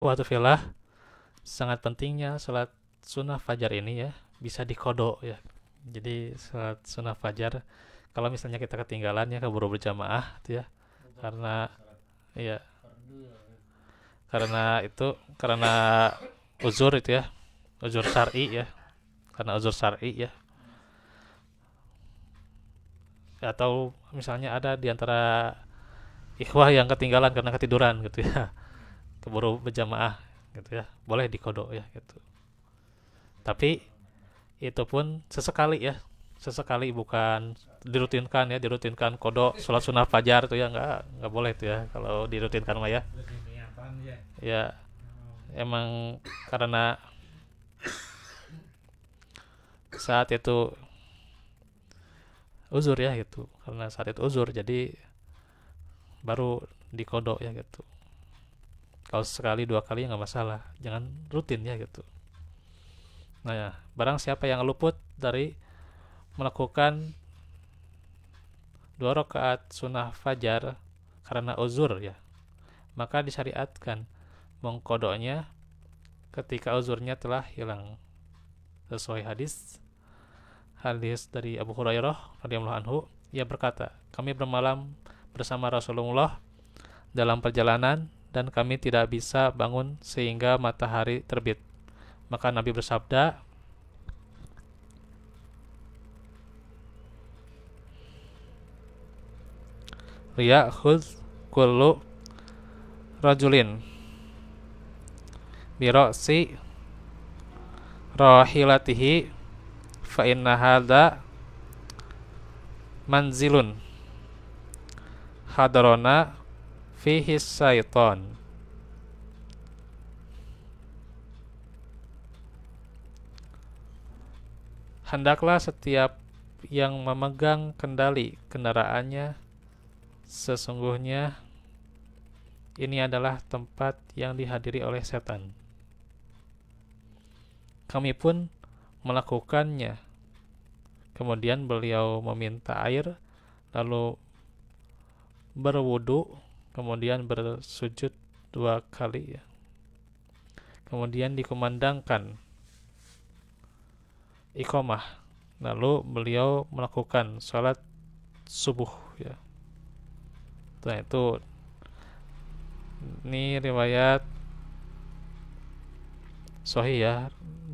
Waktu filah sangat pentingnya sholat sunnah fajar ini ya bisa dikodok ya. Jadi sholat sunnah fajar kalau misalnya kita ketinggalan ya keburu berjamaah itu ya karena ya karena uzur itu ya uzur syar'i ya karena uzur syar'i ya atau misalnya ada di antara ikhwah yang ketinggalan karena ketiduran gitu ya keburu berjamaah gitu ya boleh dikodok ya gitu tapi itu pun sesekali ya sesekali bukan dirutinkan ya dirutinkan kodok sholat sunnah fajar tuh ya nggak boleh tuh ya kalau dirutinkan mah ya ya emang karena saat itu uzur ya gitu karena saat itu uzur jadi baru dikodok ya gitu kalau sekali dua kali ya nggak masalah jangan rutin ya gitu. Nah ya barang siapa yang luput dari melakukan dua rakaat sunnah fajar karena uzur ya maka disyariatkan mengkodoknya ketika uzurnya telah hilang sesuai hadis hadis dari Abu Hurairah radhiyallahu anhu ia berkata kami bermalam bersama Rasulullah dalam perjalanan dan kami tidak bisa bangun sehingga matahari terbit maka Nabi bersabda khudz kullu rajulin bira'si rahilatihi fa inna hadza manzilun hadarona fihi syaiton. Hendaklah setiap yang memegang kendali kendaraannya sesungguhnya ini adalah tempat yang dihadiri oleh setan. Kami pun melakukannya. Kemudian beliau meminta air lalu berwudu kemudian bersujud dua kali ya. Kemudian dikumandangkan iqamah lalu beliau melakukan salat subuh ya. Nah, itu ini riwayat sahih ya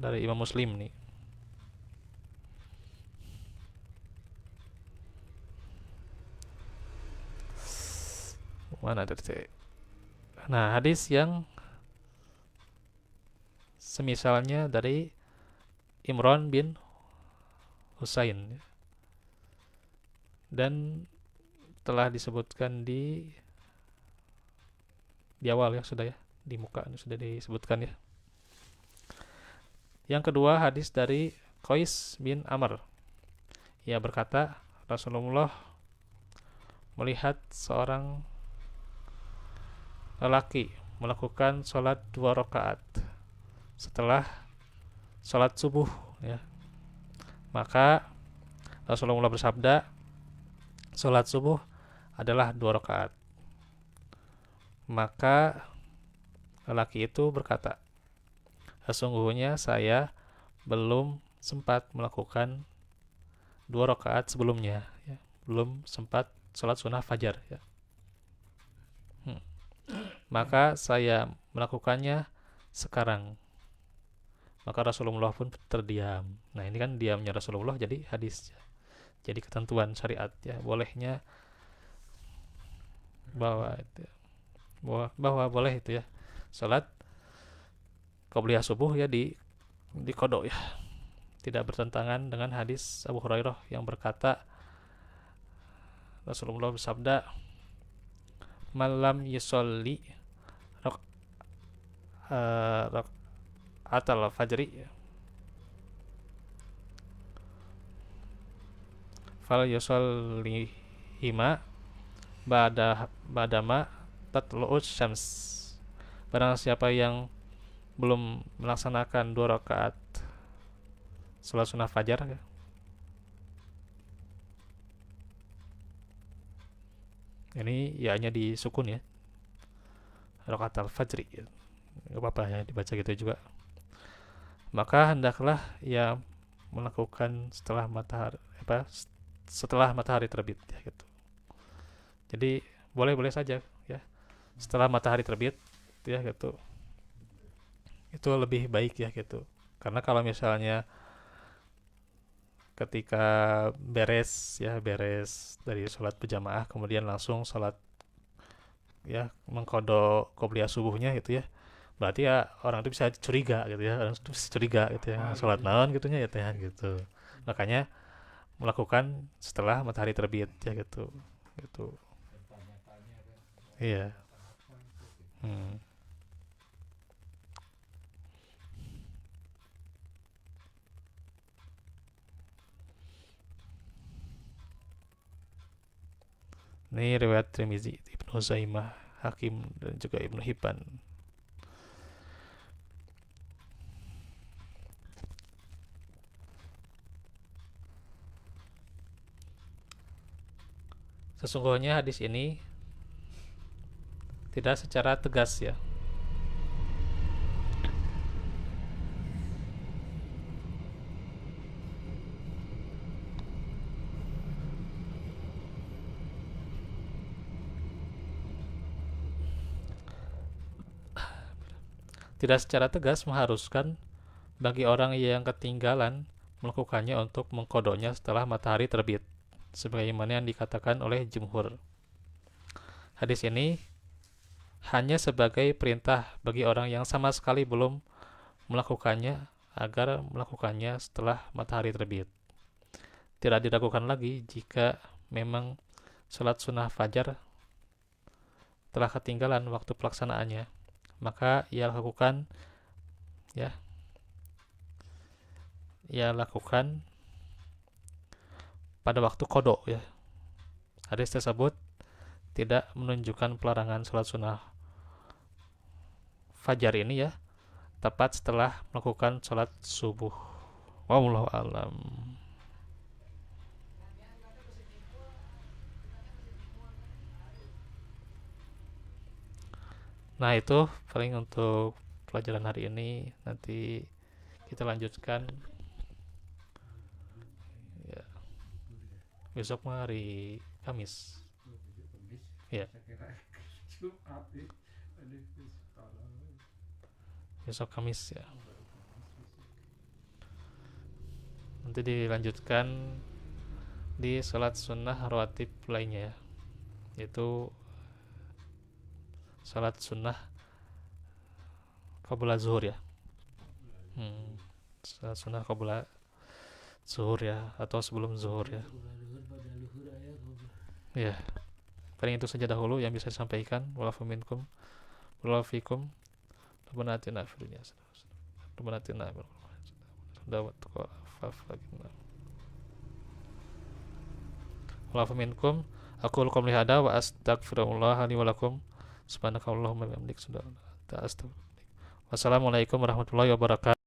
dari Imam Muslim nih. Mana tadi? Nah, hadis yang semisalnya dari Imran bin Husain dan telah disebutkan di awal ya sudah ya di muka sudah disebutkan ya. Yang kedua hadis dari Qais bin Amr. Ia berkata Rasulullah melihat seorang lelaki melakukan sholat dua rakaat setelah sholat subuh ya. Maka Rasulullah bersabda sholat subuh adalah dua rakaat. Maka lelaki itu berkata sesungguhnya saya belum sempat melakukan dua rakaat sebelumnya ya. Belum sempat sholat sunnah fajar ya. Maka saya melakukannya sekarang. Maka Rasulullah pun terdiam. Nah ini kan diamnya Rasulullah jadi hadis, jadi ketentuan syariat ya bolehnya bahwa bahwa boleh itu ya salat qobliyah subuh ya di kodok ya tidak bertentangan dengan hadis Abu Hurairah yang berkata Rasulullah bersabda malam yusolli atal fajri fal yusolli hima badama tatlu'us syams barang siapa yang belum melaksanakan dua rakaat sholat sunnah fajar ya. Ini ya hanya disukun ya rakaat al fajri ya. nggak apa-apa ya dibaca gitu juga. Maka hendaklah ia melakukan setelah matahari terbit ya gitu. Jadi boleh-boleh saja ya setelah matahari terbit ya gitu. Itu lebih baik ya gitu. Karena kalau misalnya ketika beres dari sholat berjamaah kemudian langsung sholat ya mengkodok qobliyah subuhnya gitu ya, berarti ya orang itu bisa curiga gitu ya, orang itu bisa curiga gitu ya sholat naon gitunya ya teh gitu. Makanya melakukan setelah matahari terbit ya gitu gitu. Iya. Hmm. Ini riwayat Tirmizi, Ibnu Zaimah, Hakim dan juga Ibnu Hibban. Sesungguhnya hadis ini tidak secara tegas ya. Tidak secara tegas mengharuskan bagi orang yang ketinggalan melakukannya untuk mengkodoknya setelah matahari terbit, sebagaimana yang dikatakan oleh jumhur. Hadis ini hanya sebagai perintah bagi orang yang sama sekali belum melakukannya agar melakukannya setelah matahari terbit. Tidak diragukan lagi jika memang sholat sunnah fajar telah ketinggalan waktu pelaksanaannya, maka ya ia lakukan pada waktu kodok ya. Hadis tersebut tidak menunjukkan pelarangan sholat sunnah fajar ini ya tepat setelah melakukan sholat subuh. Wallahu alam. Nah itu paling untuk pelajaran hari ini. Nanti kita lanjutkan ya, besok mah hari Kamis ya, besok Kamis ya. Nanti dilanjutkan di sholat sunnah rawatib lainnya ya, yaitu sholat sunnah qabla zuhur ya. Sholat sunnah qabla zuhur ya, atau sebelum zuhur ya. Ya, paling itu saja dahulu yang bisa disampaikan. Walafu minkum, walafu fikum. Rabbana atina fid dunya hasanah. Rabbana atina fil akhirati hasanah. Walafu minkum. Aku lakum lihada wa astaghfirullah li wa lakum. Subhanakallahumma wa bihamdika. Wassalamualaikum warahmatullahi wabarakatuh.